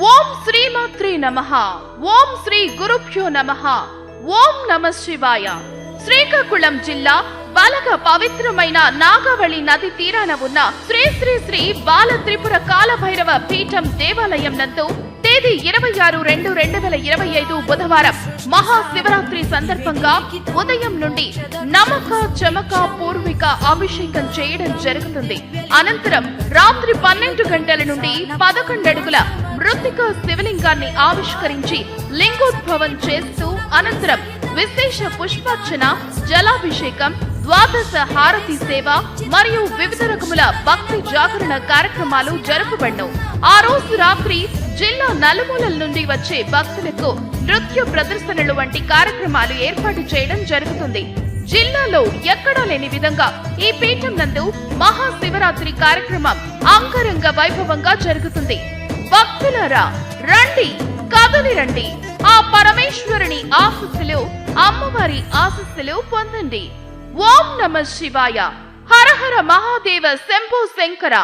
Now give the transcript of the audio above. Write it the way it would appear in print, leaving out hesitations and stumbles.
ఓం శ్రీమాత్రే నమః. ఓం శ్రీ గురుభ్యో నమః. ఓం నమః శివాయ. శ్రీకాకుళం జిల్లా బాలక పవిత్రమైన నాగావళి నది తీరాన ఉన్న శ్రీ శ్రీ శ్రీ బాల త్రిపుర కాలభైరవ పీఠం దేవాలయం నందు తేదీ 26/2/2025 బుధవారం మహాశివరాత్రి సందర్భంగా ఉదయం నుండి నమక చమక పూర్విక అభిషేకం చేయడం జరుగుతుంది. అనంతరం రాత్రి 12 గంటల నుండి 11 అడుగుల మృత్తిక శివలింగాన్ని ఆవిష్కరించి లింగోద్భవం చేస్తూ అనంతరం విశేష పుష్పార్చన, జలాభిషేకం, ద్వాదశ హారతి సేవ మరియు వివిధ రకముల భక్తి జాగరణ కార్యక్రమాలు జరపబడ్ను. ఆ రోజు రాత్రి జిల్లా నలుమూలల నుండి వచ్చే భక్తులకు నృత్య ప్రదర్శనలు వంటి కార్యక్రమాలు ఏర్పాటు చేయడం జరుగుతుంది. జిల్లాలో ఎక్కడా లేని విధంగా ఈ పీఠం నందు మహాశివరాత్రి కార్యక్రమం అంగరంగ వైభవంగా జరుగుతుంది. భక్తులారా రండి, కదలి రండి, ఆ పరమేశ్వరుని ఆశీస్సులు, అమ్మవారి ఆశీస్సులు పొందండి. ఓం నమః శివాయ. హర హర మహాదేవ శంభో శంకర.